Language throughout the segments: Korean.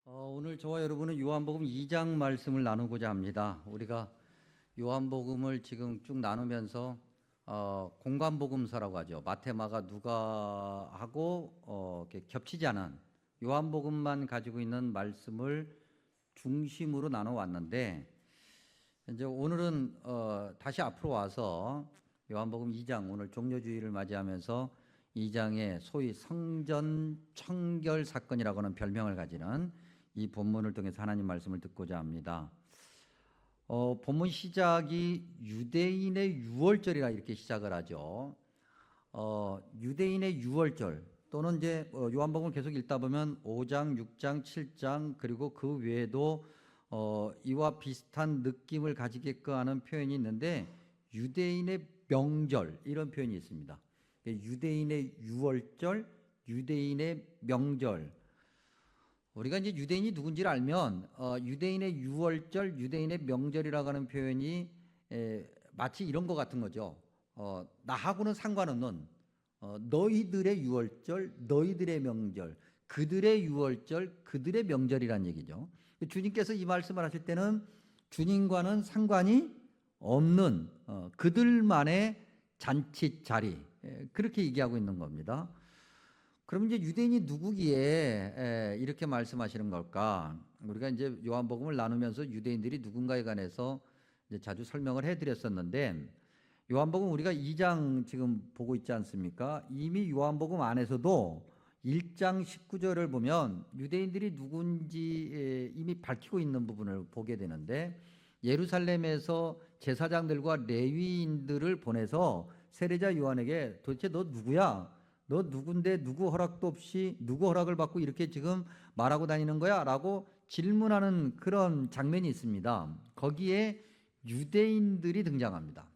오늘 저와 여러분은 요한복음 2장 말씀을 나누고자 합니다. 우리가 요한복음을 지금 쭉 나누면서 공관복음서라고 하죠. 마태, 마가, 누가하고 이렇게 겹치지 않은 요한복음만 가지고 있는 말씀을 중심으로 나눠 왔는데, 이제 오늘은 다시 앞으로 와서 요한복음 2장, 오늘 종려주의를 맞이하면서 2장의 소위 성전 청결 사건이라고 하는 별명을 가지는 이 본문을 통해서 하나님 말씀을 듣고자 합니다. 본문 시작이 유대인의 유월절이라 이렇게 시작을 하죠. 유대인의 유월절 또는 이제 요한복음을 계속 읽다 보면 5장, 6장, 7장 그리고 그 외에도 이와 비슷한 느낌을 가지게끔 하는 표현이 있는데, 유대인의 명절 이런 표현이 있습니다. 유대인의 유월절, 유대인의 명절. 우리가 이제 유대인이 누군지를 알면 유대인의 유월절, 유대인의 명절이라고 하는 표현이 마치 이런 것 같은 거죠. 나하고는 상관없는 너희들의 유월절, 너희들의 명절, 그들의 유월절, 그들의 명절이란 얘기죠. 주님께서 이 말씀을 하실 때는 주님과는 상관이 없는 그들만의 잔치 자리, 그렇게 얘기하고 있는 겁니다. 그럼 이제 유대인이 누구기에 이렇게 말씀하시는 걸까? 우리가 이제 요한복음을 나누면서 유대인들이 누군가에 관해서 이제 자주 설명을 해드렸었는데, 요한복음 우리가 2장 지금 보고 있지 않습니까? 이미 요한복음 안에서도 1장 19절을 보면 유대인들이 누군지 이미 밝히고 있는 부분을 보게 되는데, 예루살렘에서 제사장들과 레위인들을 보내서 세례자 요한에게 도대체 너 누구야? 너 누군데 누구 허락도 없이 누구 허락을 받고 이렇게 지금 말하고 다니는 거야? 라고 질문하는 그런 장면이 있습니다. 거기에 유대인들이 등장합니다.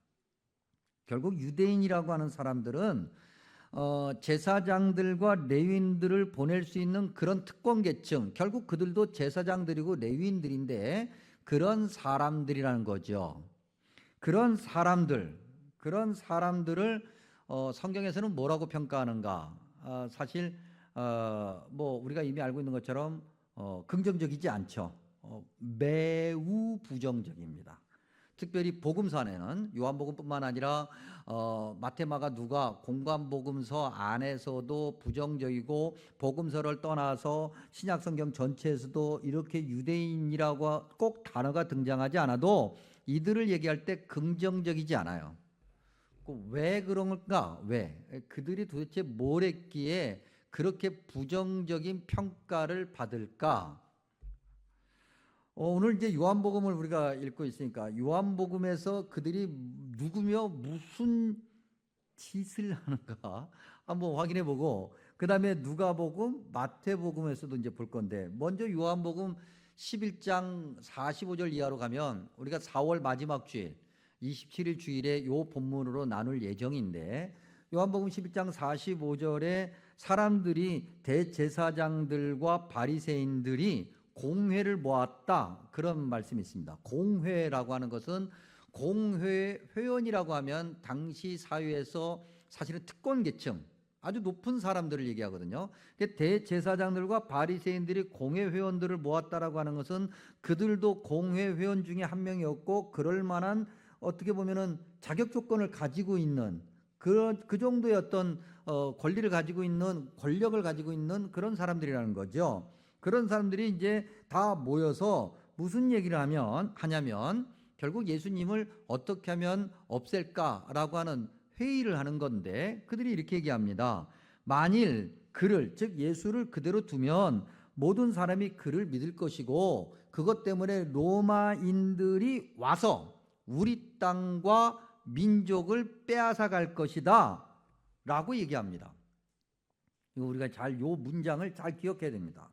결국 유대인이라고 하는 사람들은 제사장들과 레위인들을 보낼 수 있는 그런 특권 계층, 결국 그들도 제사장들이고 레위인들인데 그런 사람들이라는 거죠. 그런 사람들을 성경에서는 뭐라고 평가하는가? 사실 뭐 우리가 이미 알고 있는 것처럼 긍정적이지 않죠. 매우 부정적입니다. 특별히 복음서 안에는 요한복음뿐만 아니라 마태, 마가, 누가 공관복음서 안에서도 부정적이고, 복음서를 떠나서 신약성경 전체에서도 이렇게 유대인이라고 꼭 단어가 등장하지 않아도 이들을 얘기할 때 긍정적이지 않아요. 왜 그런가? 왜? 그들이 도대체 뭘 했기에 그렇게 부정적인 평가를 받을까? 오늘 이제 요한복음을 우리가 읽고 있으니까 요한복음에서 그들이 누구며 무슨 짓을 하는가 한번 확인해 보고, 그 다음에 누가복음, 마태복음에서도 이제 볼 건데, 먼저 요한복음 11장 45절 이하로 가면 우리가 4월 마지막 주일 27일 주일에 요 본문으로 나눌 예정인데, 요한복음 11장 45절에 사람들이 대제사장들과 바리새인들이 공회를 모았다, 그런 말씀이 있습니다. 공회라고 하는 것은, 공회 회원이라고 하면 당시 사회에서 사실은 특권 계층, 아주 높은 사람들을 얘기하거든요. 대제사장들과 바리새인들이 공회 회원들을 모았다라고 하는 것은 그들도 공회 회원 중에 한 명이었고, 그럴 만한 어떻게 보면은 자격 조건을 가지고 있는 그 정도의 어떤 권리를 가지고 있는, 권력을 가지고 있는 그런 사람들이라는 거죠. 그런 사람들이 이제 다 모여서 무슨 얘기를 하냐면 결국 예수님을 어떻게 하면 없앨까라고 하는 회의를 하는 건데, 그들이 이렇게 얘기합니다. 만일 그를, 즉 예수를 그대로 두면 모든 사람이 그를 믿을 것이고, 그것 때문에 로마인들이 와서 우리 땅과 민족을 빼앗아 갈 것이다 라고 얘기합니다. 이거 우리가 요 문장을 잘 기억해야 됩니다.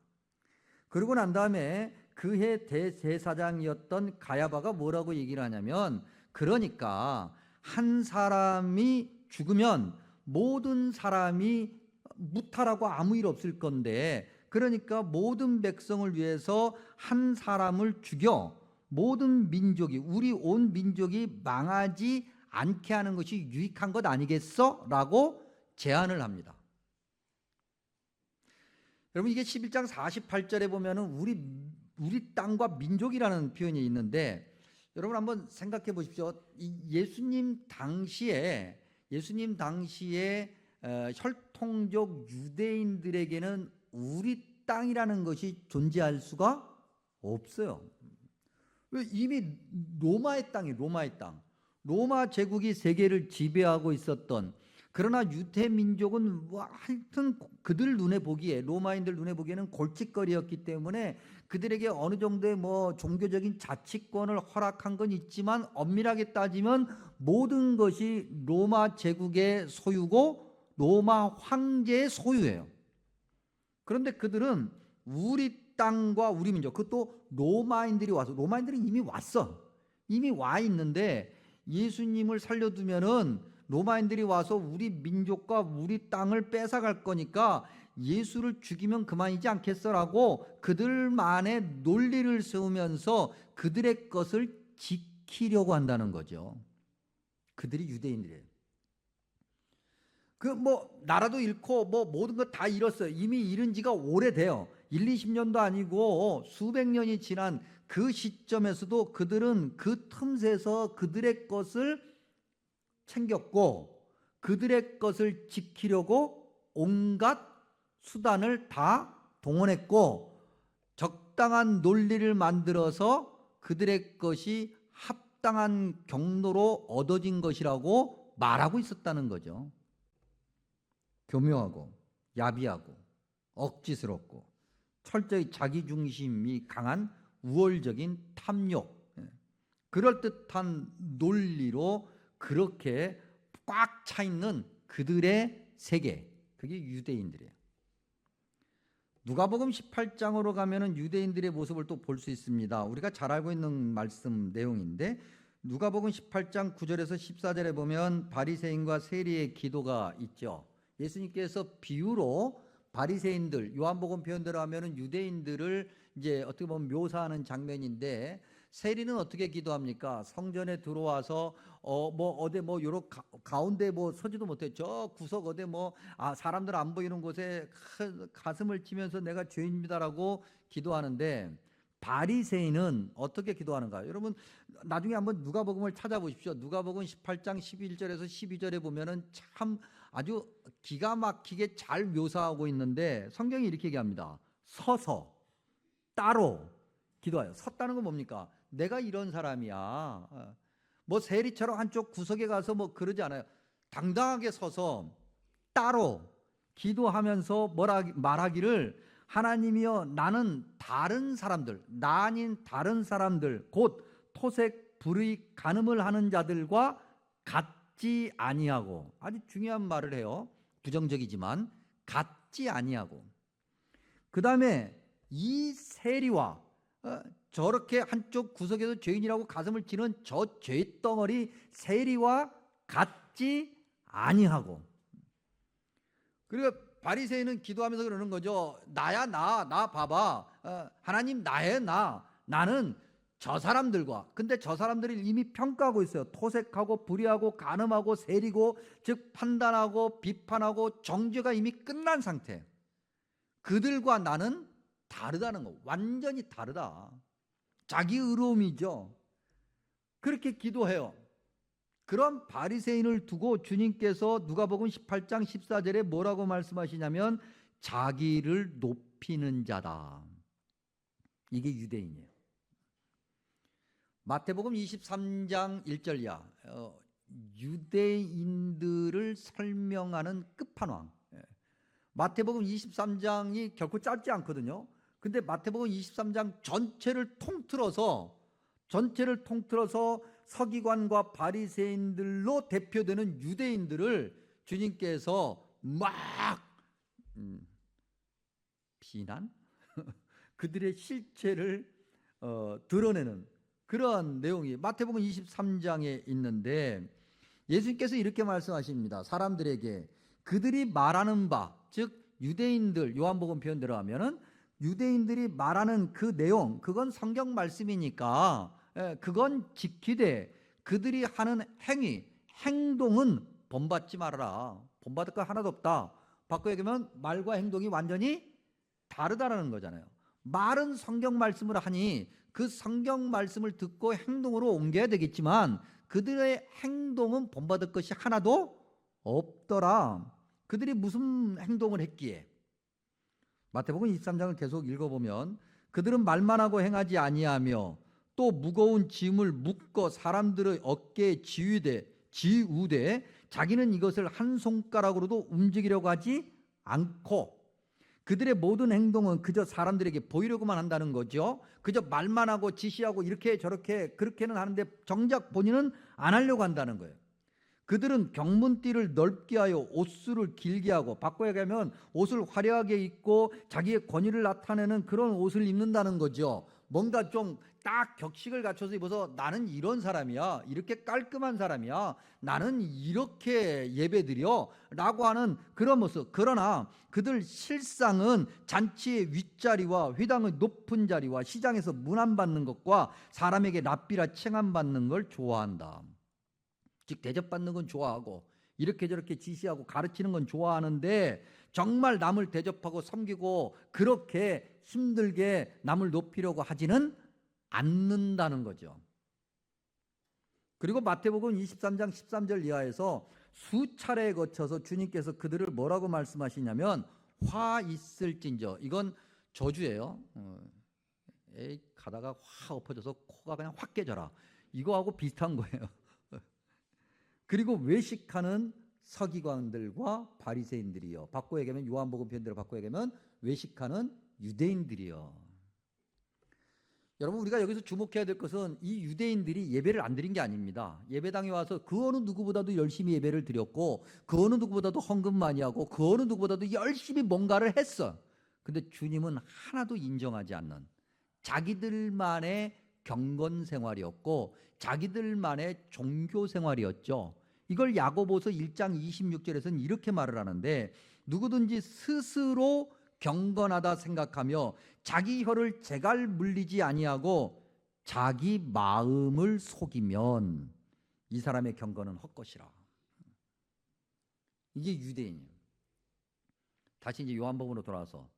그러고 난 다음에 그해 대제사장이었던 가야바가 뭐라고 얘기를 하냐면, 그러니까 한 사람이 죽으면 모든 사람이 무탈하고 아무 일 없을 건데, 그러니까 모든 백성을 위해서 한 사람을 죽여 모든 민족이, 우리 온 민족이 망하지 않게 하는 것이 유익한 것 아니겠어? 라고 제안을 합니다. 여러분 이게 11장 48절에 보면은 우리 땅과 민족이라는 표현이 있는데 여러분 한번 생각해 보십시오. 예수님 당시에 혈통적 유대인들에게는 우리 땅이라는 것이 존재할 수가 없어요. 이미 로마의 땅. 로마 제국이 세계를 지배하고 있었던, 그러나 유대 민족은 하여튼 그들 눈에 보기에, 로마인들 눈에 보기에는 골칫거리였기 때문에 그들에게 어느 정도의 종교적인 자치권을 허락한 건 있지만 엄밀하게 따지면 모든 것이 로마 제국의 소유고 로마 황제의 소유예요. 그런데 그들은 우리 땅과 우리 민족, 그것도 로마인들이 이미 와 있는데 예수님을 살려두면은 로마인들이 와서 우리 민족과 우리 땅을 뺏어갈 거니까 예수를 죽이면 그만이지 않겠어라고 그들만의 논리를 세우면서 그들의 것을 지키려고 한다는 거죠. 그들이 유대인들이에요. 나라도 잃고 모든 것 다 잃었어요. 이미 잃은 지가 오래돼요. 1, 20년도 아니고 수백 년이 지난 그 시점에서도 그들은 그 틈새에서 그들의 것을 챙겼고 그들의 것을 지키려고 온갖 수단을 다 동원했고 적당한 논리를 만들어서 그들의 것이 합당한 경로로 얻어진 것이라고 말하고 있었다는 거죠. 교묘하고 야비하고 억지스럽고 철저히 자기중심이 강한 우월적인 탐욕, 그럴듯한 논리로 그렇게 꽉 차 있는 그들의 세계, 그게 유대인들이에요. 누가복음 18장으로 가면은 유대인들의 모습을 또 볼 수 있습니다. 우리가 잘 알고 있는 말씀 내용인데 누가복음 18장 9절에서 14절에 보면 바리새인과 세리의 기도가 있죠. 예수님께서 비유로 바리새인들, 요한복음 표현대로 하면은 유대인들을 이제 어떻게 보면 묘사하는 장면인데, 세리는 어떻게 기도합니까? 성전에 들어와서 어디 요런 가운데 서지도 못해 저 구석 어디 사람들 안 보이는 곳에 가슴을 치면서 내가 죄인입니다라고 기도하는데, 바리새인은 어떻게 기도하는가? 여러분 나중에 한번 누가복음을 찾아보십시오. 누가복음 18장 11절에서 12절에 보면은 참 아주 기가 막히게 잘 묘사하고 있는데 성경이 이렇게 얘기합니다. 서서 따로 기도하여. 섰다는 건 뭡니까? 내가 이런 사람이야. 세리처럼 한쪽 구석에 가서 그러지 않아요. 당당하게 서서 따로 기도하면서 말하기를, 하나님이여 나는 다른 사람들, 나 아닌 다른 사람들, 곧 토색 불의 간음을 하는 자들과 같지 아니하고, 아주 중요한 말을 해요. 부정적이지만 같지 아니하고, 그 다음에 이 세리와 저렇게 한쪽 구석에서 죄인이라고 가슴을 치는 저 죄덩어리 세리와 같지 아니하고. 그리고 바리새인은 기도하면서 그러는 거죠. 나야 나 봐봐. 하나님 나의 나는 저 사람들과, 근데 저 사람들이 이미 평가하고 있어요. 토색하고 불의하고 간음하고 세리고, 즉 판단하고 비판하고 정죄가 이미 끝난 상태. 그들과 나는 다르다는 거. 완전히 다르다. 자기 의로움이죠. 그렇게 기도해요. 그런 바리새인을 두고 주님께서 누가복음 18장 14절에 뭐라고 말씀하시냐면 자기를 높이는 자다. 이게 유대인이에요. 마태복음 23장 1절이야. 유대인들을 설명하는 끝판왕. 마태복음 23장이 결코 짧지 않거든요. 근데 마태복음 23장 전체를 통틀어서 서기관과 바리새인들로 대표되는 유대인들을 주님께서 막 비난? 그들의 실체를 드러내는 그런 내용이 마태복음 23장에 있는데, 예수님께서 이렇게 말씀하십니다. 사람들에게 그들이 말하는 바, 즉 유대인들, 요한복음 표현대로 하면은 유대인들이 말하는 그 내용, 그건 성경 말씀이니까 그건 지키되 그들이 하는 행동은 본받지 말아라. 본받을 거 하나도 없다. 바꿔 얘기하면 말과 행동이 완전히 다르다라는 거잖아요. 말은 성경 말씀을 하니 그 성경 말씀을 듣고 행동으로 옮겨야 되겠지만 그들의 행동은 본받을 것이 하나도 없더라. 그들이 무슨 행동을 했기에? 마태복음 23장을 계속 읽어보면 그들은 말만 하고 행하지 아니하며 또 무거운 짐을 묶어 사람들의 어깨에 지우되 자기는 이것을 한 손가락으로도 움직이려고 하지 않고, 그들의 모든 행동은 그저 사람들에게 보이려고만 한다는 거죠. 그저 말만 하고 지시하고 이렇게 저렇게 그렇게는 하는데 정작 본인은 안 하려고 한다는 거예요. 그들은 경문띠를 넓게 하여 옷수를 길게 하고, 바꿔야 하면 옷을 화려하게 입고 자기의 권위를 나타내는 그런 옷을 입는다는 거죠. 뭔가 좀 딱 격식을 갖춰서 입어서 나는 이런 사람이야, 이렇게 깔끔한 사람이야, 나는 이렇게 예배드려 라고 하는 그런 모습. 그러나 그들 실상은 잔치의 윗자리와 회당의 높은 자리와 시장에서 문안받는 것과 사람에게 랍비라 칭함받는 걸 좋아한다. 즉 대접받는 건 좋아하고 이렇게 저렇게 지시하고 가르치는 건 좋아하는데 정말 남을 대접하고 섬기고 그렇게 힘들게 남을 높이려고 하지는 않는다는 거죠. 그리고 마태복음 23장 13절 이하에서 수차례에 거쳐서 주님께서 그들을 뭐라고 말씀하시냐면 화 있을진저, 이건 저주예요. 에이, 가다가 확 엎어져서 코가 그냥 확 깨져라, 이거하고 비슷한 거예요. 그리고 외식하는 서기관들과 바리새인들이요, 바꿔 얘기하면 요한복음 편대로 바꿔 얘기하면 외식하는 유대인들이요. 여러분, 우리가 여기서 주목해야 될 것은 이 유대인들이 예배를 안 드린 게 아닙니다. 예배당에 와서 그 어느 누구보다도 열심히 예배를 드렸고 그 어느 누구보다도 헌금 많이 하고 그 어느 누구보다도 열심히 뭔가를 했어. 근데 주님은 하나도 인정하지 않는 자기들만의 경건 생활이었고 자기들만의 종교 생활이었죠. 이걸 야고보서 1장 26절에서는 이렇게 말을 하는데, 누구든지 스스로 경건하다 생각하며 자기 혀를 재갈 물리지 아니하고 자기 마음을 속이면 이 사람의 경건은 헛것이라. 이게 유대인이에요. 다시 이제 요한복음으로 돌아와서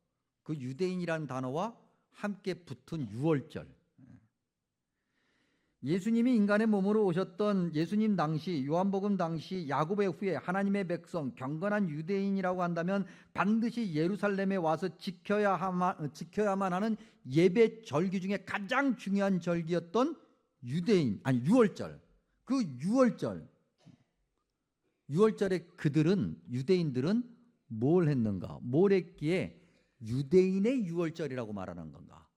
그 유대인이라는 단어와 함께 붙은 유월절, 예수님이 인간의 몸으로 오셨던 예수님 당시, 요한복음 당시 야고보의 후에 하나님의 백성 경건한 유대인이라고 한다면 반드시 예루살렘에 와서 지켜야만 하는 예배 절기 중에 가장 중요한 절기였던 유월절. 그 유월절에 그들은, 유대인들은 뭘 했는가? 뭘 했기에 유대인의 유월절이라고 말하는 건가?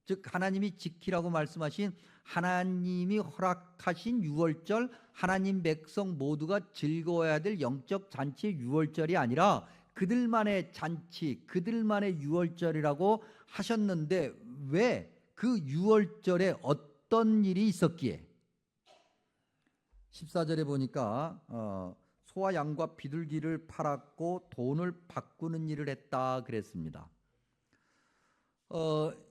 즉 하나님이 지키라고 말씀하신, 하나님이 허락하신 유월절, 하나님 백성 모두가 즐거워야 될 영적 잔치의 유월절이 아니라 그들만의 잔치, 그들만의 유월절이라고 하셨는데 왜 그 유월절에 어떤 일이 있었기에? 14절에 보니까 소와 양과 비둘기를 팔았고 돈을 바꾸는 일을 했다 그랬습니다.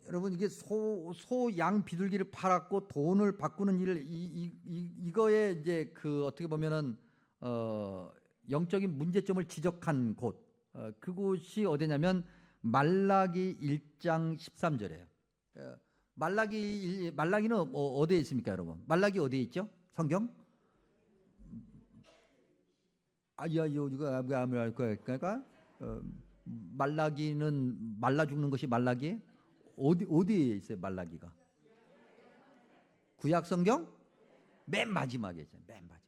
여러분, 이게 소, 양, 비둘기를 팔았고 돈을 바꾸는 일을 이거에 이제 그 어떻게 보면은 영적인 문제점을 지적한 곳, 그곳이 어디냐면 말라기 1장 13절이에요. 말라기는 어디에 있습니까, 여러분? 말라기 어디에 있죠? 성경? 그러니까 말라기는 말라 죽는 것이 말라기? 어디에 있어요, 말라기가? 구약 성경 맨 마지막에 있어요. 맨 마지막.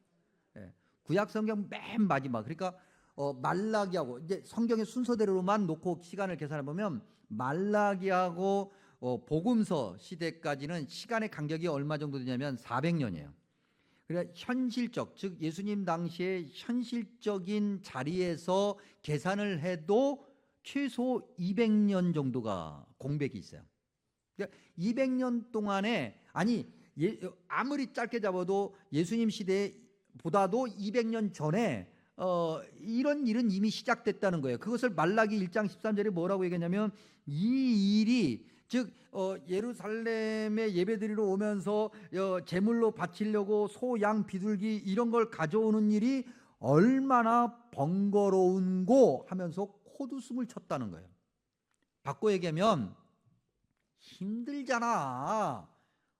예. 구약 성경 맨 마지막. 그러니까 말라기하고 이제 성경의 순서대로만 놓고 시간을 계산해 보면 말라기하고 복음서 시대까지는 시간의 간격이 얼마 정도 되냐면 400년이에요. 그러니까 현실적, 즉 예수님 당시에 현실적인 자리에서 계산을 해도 최소 200년 정도가 공백이 있어요. 그러니까 200년 동안에, 아무리 짧게 잡아도 예수님 시대보다도 200년 전에 이런 일은 이미 시작됐다는 거예요. 그것을 말라기 1장 13절에 뭐라고 얘기했냐면, 이 일이 즉 예루살렘에 예배드리러 오면서 제물로 바치려고 소, 양, 비둘기 이런 걸 가져오는 일이 얼마나 번거로운고 하면서 코웃음을 쳤다는 거예요. 바꿔 얘기하면 힘들잖아.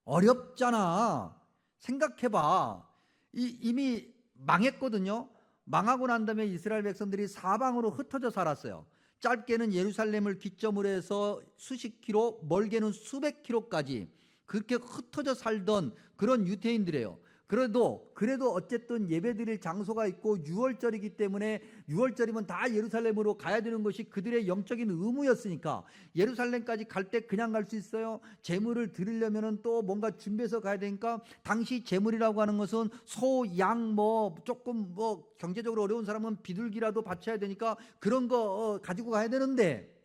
어렵잖아. 생각해봐. 이미 망했거든요. 망하고 난 다음에 이스라엘 백성들이 사방으로 흩어져 살았어요. 짧게는 예루살렘을 기점으로 해서 수십 킬로, 멀게는 수백 킬로까지 그렇게 흩어져 살던 그런 유대인들이에요. 그래도 어쨌든 예배드릴 장소가 있고 6월절이기 때문에 6월절이면 다 예루살렘으로 가야 되는 것이 그들의 영적인 의무였으니까 예루살렘까지 갈 때 그냥 갈 수 있어요? 제물을 드리려면은 또 뭔가 준비해서 가야 되니까 당시 제물이라고 하는 것은 소, 양, 조금 경제적으로 어려운 사람은 비둘기라도 바쳐야 되니까 그런 거 가지고 가야 되는데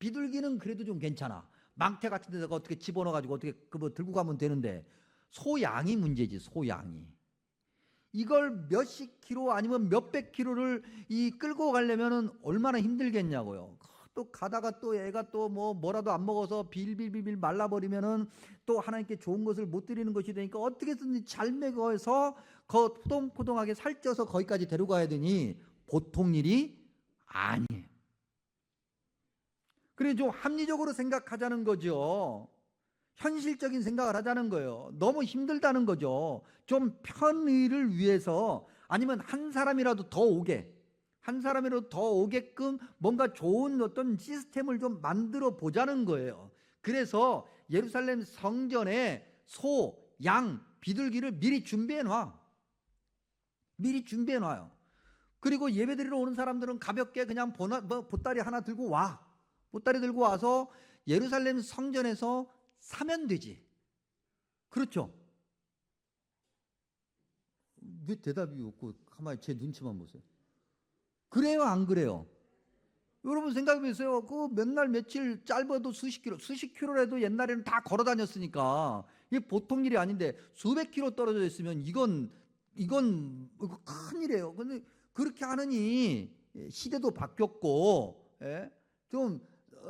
비둘기는 그래도 좀 괜찮아. 망태 같은 데다가 어떻게 집어넣어 가지고 어떻게 그거 들고 가면 되는데 소양이 문제지. 소양이 이걸 몇십 킬로 아니면 몇백 킬로를 끌고 가려면 얼마나 힘들겠냐고요. 또 가다가 또 애가 또 뭐라도 안 먹어서 빌빌빌빌 말라버리면은 또 하나님께 좋은 것을 못 드리는 것이 되니까 어떻게든지 잘 먹어서 포동포동하게 살쪄서 거기까지 데려가야 되니 보통 일이 아니에요. 그래 좀 합리적으로 생각하자는 거죠. 현실적인 생각을 하자는 거예요. 너무 힘들다는 거죠. 좀 편의를 위해서 아니면 한 사람이라도 더 오게끔 뭔가 좋은 어떤 시스템을 좀 만들어 보자는 거예요. 그래서 예루살렘 성전에 소, 양, 비둘기를 미리 준비해 놔요. 그리고 예배드리러 오는 사람들은 가볍게 그냥 보따리 하나 들고 와. 보따리 들고 와서 예루살렘 성전에서 사면 되지. 그렇죠? 왜 대답이 없고 가만히 제 눈치만 보세요. 그래요, 안 그래요? 여러분 생각해 보세요. 그 몇 날 며칠 짧아도 수십 킬로라도 옛날에는 다 걸어 다녔으니까 이게 보통 일이 아닌데 수백 킬로 떨어져 있으면 이건 큰일이에요. 근데 그렇게 하느니 시대도 바뀌었고 좀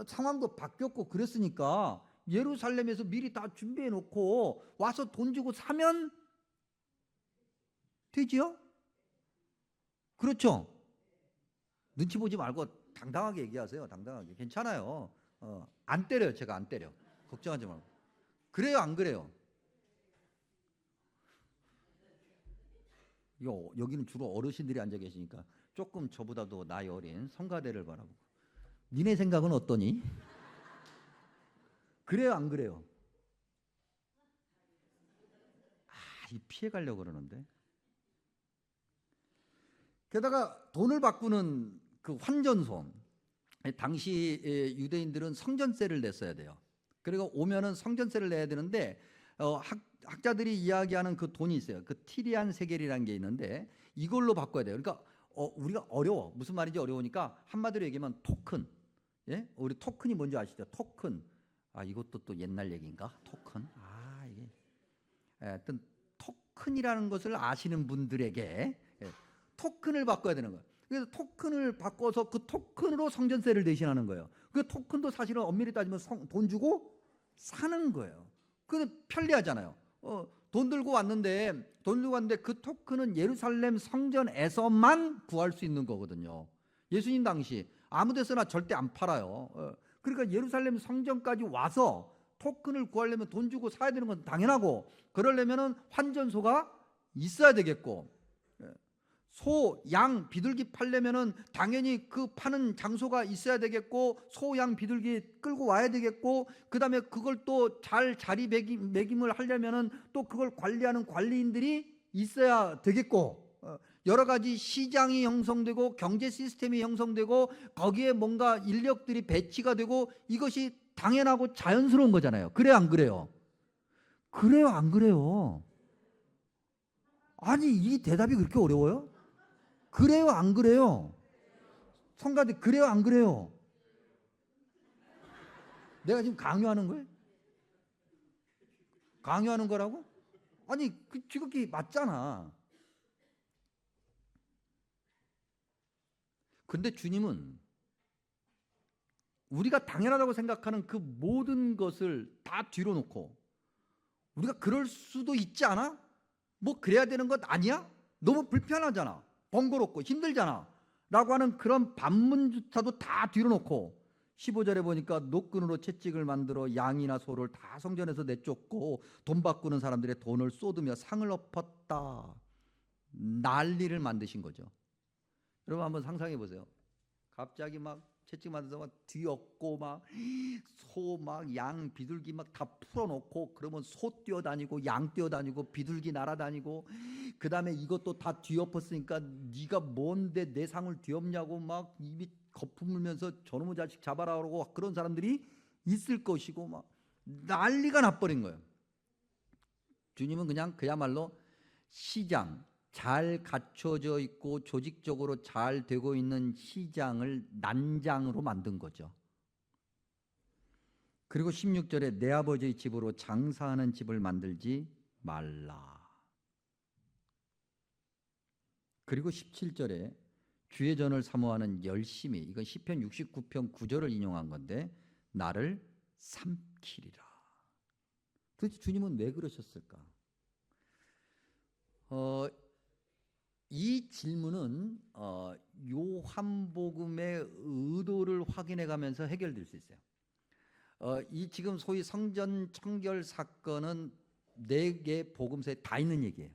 상황도 바뀌었고 그랬으니까 예루살렘에서 미리 다 준비해 놓고 와서 돈 주고 사면 되지요? 그렇죠? 눈치 보지 말고 당당하게 얘기하세요. 당당하게. 괜찮아요. 안 때려요. 제가 안 때려. 걱정하지 말고. 그래요, 안 그래요? 여기는 주로 어르신들이 앉아 계시니까 조금 저보다도 나이 어린 성가대를 바라보고. 니네 생각은 어떠니? 그래요, 안 그래요? 피해가려고 그러는데. 게다가 돈을 바꾸는 그 환전소. 당시 유대인들은 성전세를 냈어야 돼요. 그리고 오면은 성전세를 내야 되는데 학자들이 이야기하는 그 돈이 있어요. 그 티리안 세겔이라는 게 있는데 이걸로 바꿔야 돼요. 그러니까 우리가 어려워. 무슨 말인지 어려우니까 한마디로 얘기하면 토큰. 예? 우리 토큰이 뭔지 아시죠? 토큰. 이것도 또 옛날 얘기인가? 토큰. 이게 하여튼 토큰이라는 것을 아시는 분들에게 토큰을 바꿔야 되는 거예요. 그래서 토큰을 바꿔서 그 토큰으로 성전세를 대신하는 거예요. 그 토큰도 사실은 엄밀히 따지면 돈 주고 사는 거예요. 근데 편리하잖아요. 돈 들고 왔는데 그 토큰은 예루살렘 성전에서만 구할 수 있는 거거든요. 예수님 당시 아무 데서나 절대 안 팔아요. 그러니까 예루살렘 성전까지 와서 토큰을 구하려면 돈 주고 사야 되는 건 당연하고 그러려면 환전소가 있어야 되겠고 소, 양, 비둘기 팔려면은 당연히 그 파는 장소가 있어야 되겠고 소, 양, 비둘기 끌고 와야 되겠고 그다음에 그걸 또 잘 자리 매김을 하려면은 또 그걸 관리하는 관리인들이 있어야 되겠고 여러 가지 시장이 형성되고 경제 시스템이 형성되고 거기에 뭔가 인력들이 배치가 되고 이것이 당연하고 자연스러운 거잖아요. 그래요, 안 그래요? 그래요, 안 그래요? 아니 이 대답이 그렇게 어려워요? 그래요, 안 그래요? 성가대 그래요, 안 그래요? 내가 지금 강요하는 거예요? 강요하는 거라고? 아니 지극히 맞잖아. 근데 주님은 우리가 당연하다고 생각하는 그 모든 것을 다 뒤로 놓고 우리가 그럴 수도 있지 않아? 뭐 그래야 되는 것 아니야? 너무 불편하잖아. 번거롭고 힘들잖아 라고 하는 그런 반문조차도 다 뒤로 놓고 15절에 보니까 노끈으로 채찍을 만들어 양이나 소를 다 성전에서 내쫓고 돈 바꾸는 사람들의 돈을 쏟으며 상을 엎었다. 난리를 만드신 거죠. 여러분 한번 상상해 보세요. 갑자기 막 채찍 만들어서 막 뒤엎고 막 소 막 양 비둘기 막 다 풀어놓고 그러면 소 뛰어다니고 양 뛰어다니고 비둘기 날아다니고 그 다음에 이것도 다 뒤엎었으니까 네가 뭔데 내 상을 뒤엎냐고 막 입이 거품 물면서 저놈의 자식 잡아라 그러고 그런 사람들이 있을 것이고 막 난리가 나버린 거예요. 주님은 그냥 그야말로 시장, 잘 갖춰져 있고 조직적으로 잘 되고 있는 시장을 난장으로 만든 거죠. 그리고 16절에 내 아버지의 집으로 장사하는 집을 만들지 말라. 그리고 17절에 주의 전을 사모하는 열심히, 이건 시편 69편 9절을 인용한 건데 나를 삼키리라. 도대체 주님은 왜 그러셨을까? 이 질문은 요한복음의 의도를 확인해 가면서 해결될 수 있어요. 이 지금 소위 성전 청결 사건은 4개 복음서에 다 있는 얘기예요.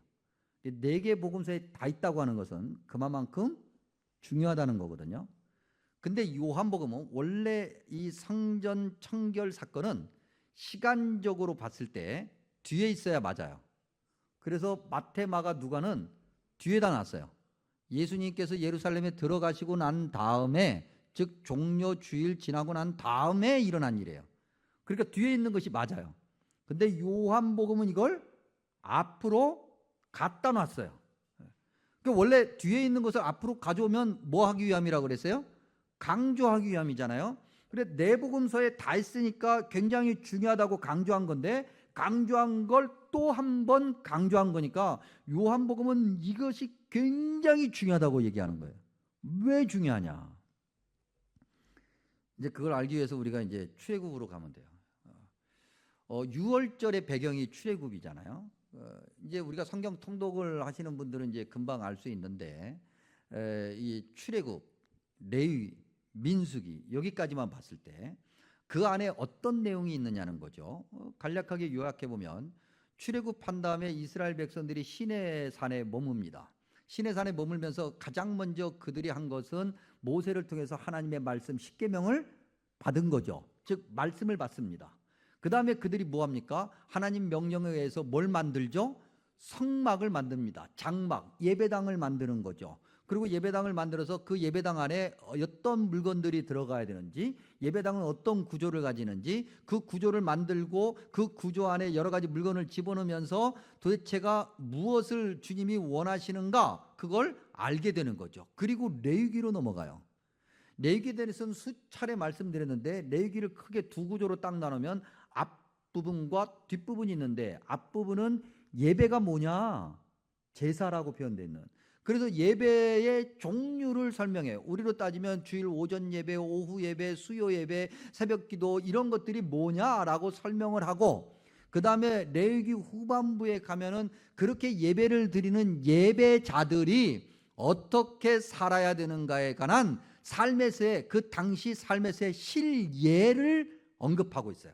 4개 복음서에 다 있다고 하는 것은 그만큼 중요하다는 거거든요. 근데 요한복음은 원래 이 성전 청결 사건은 시간적으로 봤을 때 뒤에 있어야 맞아요. 그래서 마태, 마가, 누가는 뒤에다 놨어요. 예수님께서 예루살렘에 들어가시고 난 다음에, 즉 종려 주일 지나고 난 다음에 일어난 일이에요. 그러니까 뒤에 있는 것이 맞아요. 근데 요한복음은 이걸 앞으로 갖다 놨어요. 그러니까 원래 뒤에 있는 것을 앞으로 가져오면 뭐 하기 위함이라고 그랬어요? 강조하기 위함이잖아요. 그래 네 복음서에 다 있으니까 굉장히 중요하다고 강조한 건데, 강조한 걸 또 한 번 강조한 거니까 요한복음은 이것이 굉장히 중요하다고 얘기하는 거예요. 왜 중요하냐? 이제 그걸 알기 위해서 우리가 이제 출애굽으로 가면 돼요. 6월절의 배경이 출애굽이잖아요. 이제 우리가 성경 통독을 하시는 분들은 이제 금방 알 수 있는데, 이 출애굽, 레위, 민수기 여기까지만 봤을 때 그 안에 어떤 내용이 있느냐는 거죠. 간략하게 요약해 보면 출애굽한 다음에 이스라엘 백성들이 시내산에 머뭅니다. 시내산에 머물면서 가장 먼저 그들이 한 것은 모세를 통해서 하나님의 말씀 10계명을 받은 거죠. 즉 말씀을 받습니다. 그 다음에 그들이 뭐합니까? 하나님 명령에 의해서 뭘 만들죠? 성막을 만듭니다. 장막, 예배당을 만드는 거죠. 그리고 예배당을 만들어서 그 예배당 안에 어떤 물건들이 들어가야 되는지, 예배당은 어떤 구조를 가지는지, 그 구조를 만들고 그 구조 안에 여러 가지 물건을 집어넣으면서 도대체가 무엇을 주님이 원하시는가, 그걸 알게 되는 거죠. 그리고 레위기로 넘어가요. 레위기에 대해서는 수차례 말씀드렸는데, 레위기를 크게 두 구조로 딱 나누면 앞부분과 뒷부분이 있는데, 앞부분은 예배가 뭐냐? 제사라고 표현되어 있는. 그래서 예배의 종류를 설명해요. 우리로 따지면 주일 오전 예배, 오후 예배, 수요 예배, 새벽 기도 이런 것들이 뭐냐라고 설명을 하고, 그 다음에 레위기 후반부에 가면은 그렇게 예배를 드리는 예배자들이 어떻게 살아야 되는가에 관한 삶에서의, 그 당시 삶에서의 실예를 언급하고 있어요.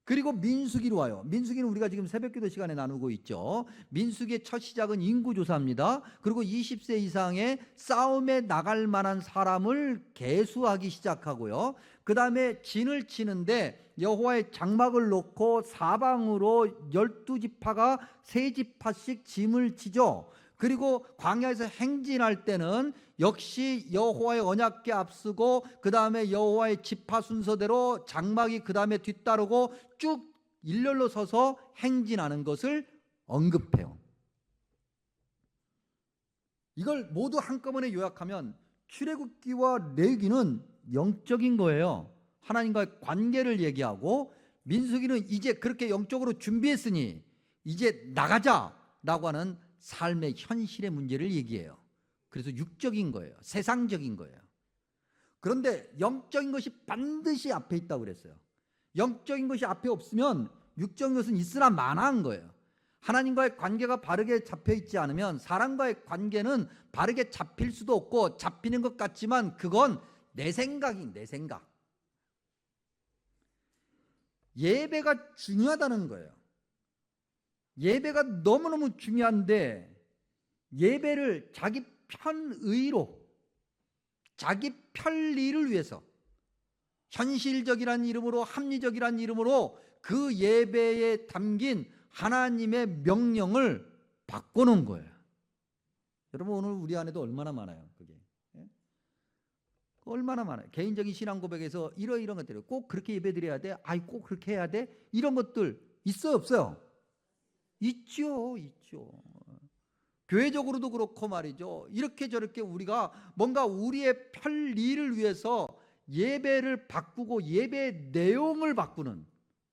그리고 민수기로 와요. 민수기는 우리가 지금 새벽기도 시간에 나누고 있죠. 민수기의 첫 시작은 인구조사입니다. 그리고 20세 이상의 싸움에 나갈 만한 사람을 계수하기 시작하고요. 그 다음에 진을 치는데 여호와의 장막을 놓고 사방으로 12지파가 3지파씩 짐을 치죠. 그리고 광야에서 행진할 때는 역시 여호와의 언약궤 앞서고, 그 다음에 여호와의 지파 순서대로 장막이 그 다음에 뒤따르고 쭉 일렬로 서서 행진하는 것을 언급해요. 이걸 모두 한꺼번에 요약하면 출애굽기와 레위기는 영적인 거예요. 하나님과의 관계를 얘기하고, 민수기는 이제 그렇게 영적으로 준비했으니 이제 나가자라고 하는 삶의 현실의 문제를 얘기해요. 그래서 육적인 거예요. 세상적인 거예요. 그런데 영적인 것이 반드시 앞에 있다고 그랬어요. 영적인 것이 앞에 없으면 육적인 것은 있으나 마나한 거예요. 하나님과의 관계가 바르게 잡혀 있지 않으면 사람과의 관계는 바르게 잡힐 수도 없고, 잡히는 것 같지만 그건 내 생각이 내 생각. 예배가 중요하다는 거예요. 예배가 너무너무 중요한데 예배를 자기 편의로 자기 편리를 위해서 현실적이란 이름으로 합리적이란 이름으로 그 예배에 담긴 하나님의 명령을 바꿔놓은 거예요. 여러분 오늘 우리 안에도 얼마나 많아요 그게. 얼마나 많아요. 개인적인 신앙 고백에서 이런 것들이 꼭 그렇게 예배드려야 돼? 아이 꼭 그렇게 해야 돼? 이런 것들 있어요 없어요? 있죠. 교회적으로도 그렇고 말이죠. 이렇게 저렇게 우리가 뭔가 우리의 편리를 위해서 예배를 바꾸고 예배 내용을 바꾸는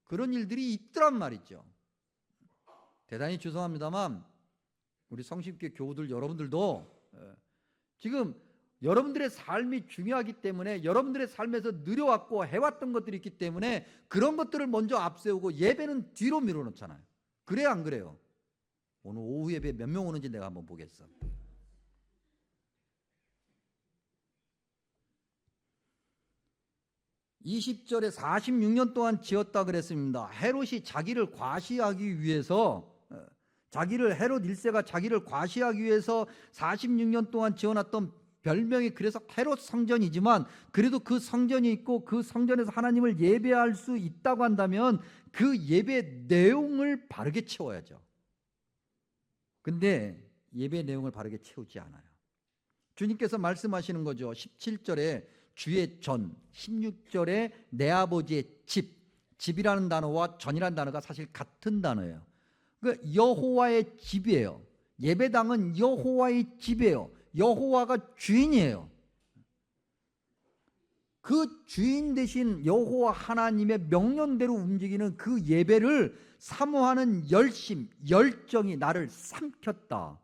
그런 일들이 있더란 말이죠. 대단히 죄송합니다만 우리 성심교회 교우들 여러분들도 지금 여러분들의 삶이 중요하기 때문에 여러분들의 삶에서 느려왔고 해왔던 것들이 있기 때문에 그런 것들을 먼저 앞세우고 예배는 뒤로 밀어놓잖아요. 그래요 안 그래요? 오늘 오후 예배 몇 명 오는지 내가 한번 보겠어. (20절에) 46년 동안 지었다 그랬습니다. 헤롯이 자기를 과시하기 위해서 헤롯 1세가 자기를 과시하기 위해서 46년 동안 지어놨던 별명이 그래서 헤롯 성전이지만 그래도 그 성전이 있고 그 성전에서 하나님을 예배할 수 있다고 한다면 그 예배 내용을 바르게 채워야죠. 근데 예배 내용을 바르게 채우지 않아요. 주님께서 말씀하시는 거죠. 17절에 주의 전, 16절에 내 아버지의 집이라는 단어와 전이라는 단어가 사실 같은 단어예요. 그 여호와의 집이에요. 예배당은 여호와의 집이에요. 여호와가 주인이에요. 그 주인 대신 여호와 하나님의 명령대로 움직이는 그 예배를 사모하는 열심, 열정이 나를 삼켰다.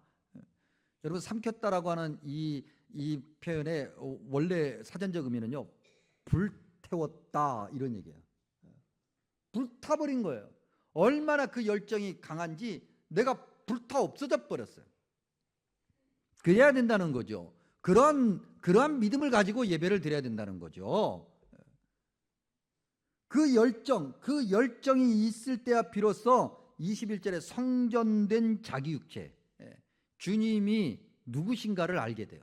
여러분 삼켰다라고 하는 이 표현의 원래 사전적 의미는요, 불태웠다 이런 얘기예요. 불타버린 거예요. 얼마나 그 열정이 강한지 내가 불타 없어져 버렸어요. 그래야 된다는 거죠. 그러한 믿음을 가지고 예배를 드려야 된다는 거죠. 그 열정이 있을 때야 비로소 21절에 성전된 자기 육체, 주님이 누구신가를 알게 돼요.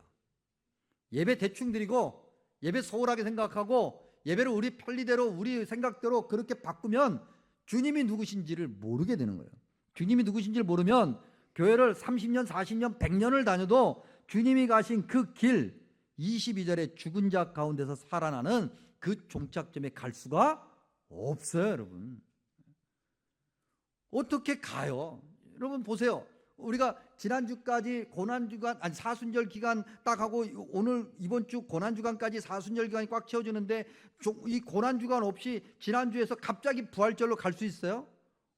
예배 대충 드리고 예배 소홀하게 생각하고 예배를 우리 편리대로 우리 생각대로 그렇게 바꾸면 주님이 누구신지를 모르게 되는 거예요. 주님이 누구신지를 모르면 교회를 30년, 40년, 100년을 다녀도 주님이 가신 그 길, 22절에 죽은 자 가운데서 살아나는 그 종착점에 갈 수가 없어요, 여러분. 어떻게 가요? 여러분 보세요. 우리가 지난주까지 고난주간, 아니 사순절 기간 딱 하고 오늘 이번 주 고난주간까지 사순절 기간이 꽉 채워지는데 이 고난주간 없이 지난주에서 갑자기 부활절로 갈 수 있어요?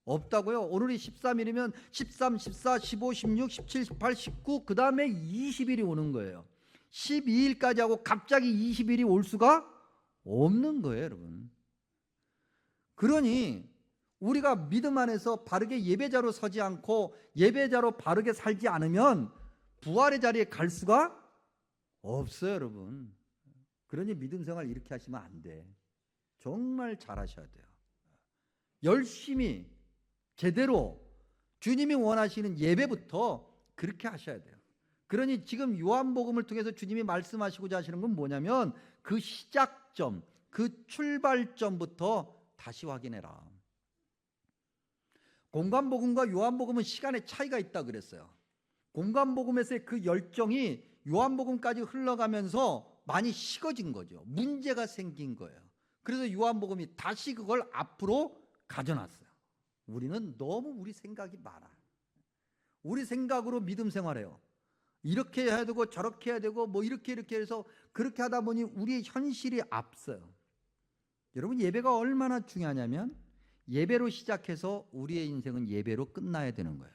없다고요. 오늘이 13일이면 13, 14, 15, 16, 17, 18, 19 그 다음에 20일이 오는 거예요. 12일까지 하고 갑자기 20일이 올 수가 없는 거예요, 여러분. 그러니 우리가 믿음 안에서 바르게 예배자로 서지 않고 예배자로 바르게 살지 않으면 부활의 자리에 갈 수가 없어요, 여러분. 그러니 믿음 생활 이렇게 하시면 안 돼. 정말 잘하셔야 돼요. 열심히 제대로 주님이 원하시는 예배부터 그렇게 하셔야 돼요. 그러니 지금 요한복음을 통해서 주님이 말씀하시고자 하시는 건 뭐냐면 그 시작점, 그 출발점부터 다시 확인해라. 공관복음과 요한복음은 시간의 차이가 있다 그랬어요. 공관복음에서의 그 열정이 요한복음까지 흘러가면서 많이 식어진 거죠. 문제가 생긴 거예요. 그래서 요한복음이 다시 그걸 앞으로 가져놨어요. 우리는 너무 우리 생각이 많아. 우리 생각으로 믿음 생활해요. 이렇게 해야 되고 저렇게 해야 되고 뭐 이렇게 해서 그렇게 하다 보니 우리의 현실이 앞서요. 여러분 예배가 얼마나 중요하냐면 예배로 시작해서 우리의 인생은 예배로 끝나야 되는 거예요.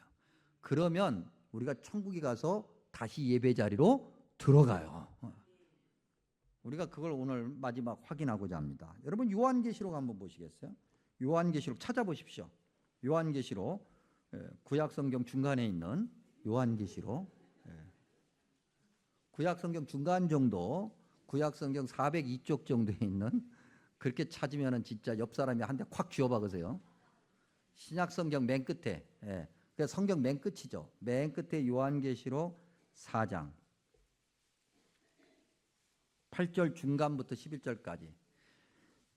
그러면 우리가 천국에 가서 다시 예배 자리로 들어가요. 우리가 그걸 오늘 마지막 확인하고자 합니다. 여러분 요한계시록 한번 보시겠어요? 요한계시록 찾아보십시오. 요한계시록 구약성경 중간에 있는 요한계시록 구약성경 중간 정도 구약 성경 402쪽 정도에 있는, 그렇게 찾으면은 진짜 옆 사람이 한 대 콱 쥐어박으세요. 신약 성경 맨 끝에, 예. 그러니까 성경 맨 끝이죠. 맨 끝에 요한계시록 4장 8절 중간부터 11절까지.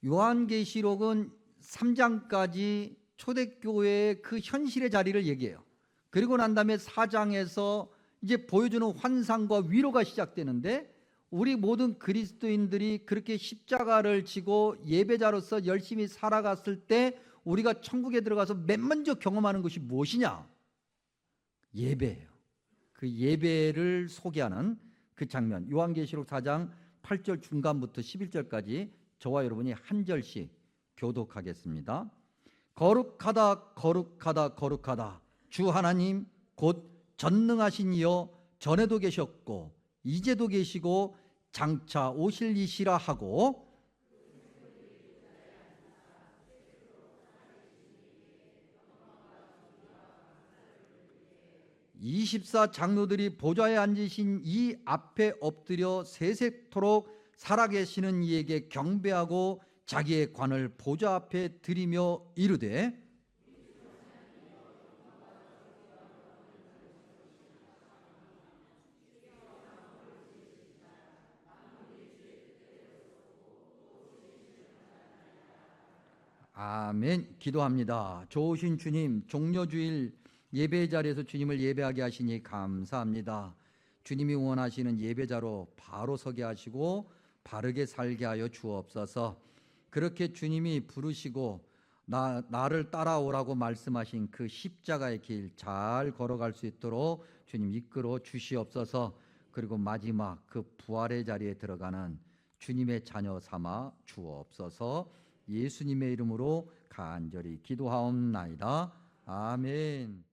요한계시록은 3장까지 초대교회의 그 현실의 자리를 얘기해요. 그리고 난 다음에 4장에서 이제 보여주는 환상과 위로가 시작되는데, 우리 모든 그리스도인들이 그렇게 십자가를 지고 예배자로서 열심히 살아갔을 때 우리가 천국에 들어가서 맨 먼저 경험하는 것이 무엇이냐? 예배예요. 그 예배를 소개하는 그 장면, 요한계시록 4장 8절 중간부터 11절까지 저와 여러분이 한 절씩 교독하겠습니다. 거룩하다 거룩하다 거룩하다 주 하나님 곧 전능하신 이여, 전에도 계셨고 이제도 계시고 장차 오실 이시라 하고, 24 장로들이 보좌에 앉으신 이 앞에 엎드려 세세토록 살아계시는 이에게 경배하고 자기의 관을 보좌 앞에 드리며 이르되, 아멘. 기도합니다. 좋으신 주님, 종려주일 예배 자리에서 주님을 예배하게 하시니 감사합니다. 주님이 원하시는 예배자로 바로 서게 하시고 바르게 살게 하여 주옵소서. 그렇게 주님이 부르시고 나를 따라오라고 말씀하신 그 십자가의 길 잘 걸어갈 수 있도록 주님 이끌어 주시옵소서. 그리고 마지막 그 부활의 자리에 들어가는 주님의 자녀 삼아 주옵소서. 예수님의 이름으로 간절히 기도하옵나이다. 아멘.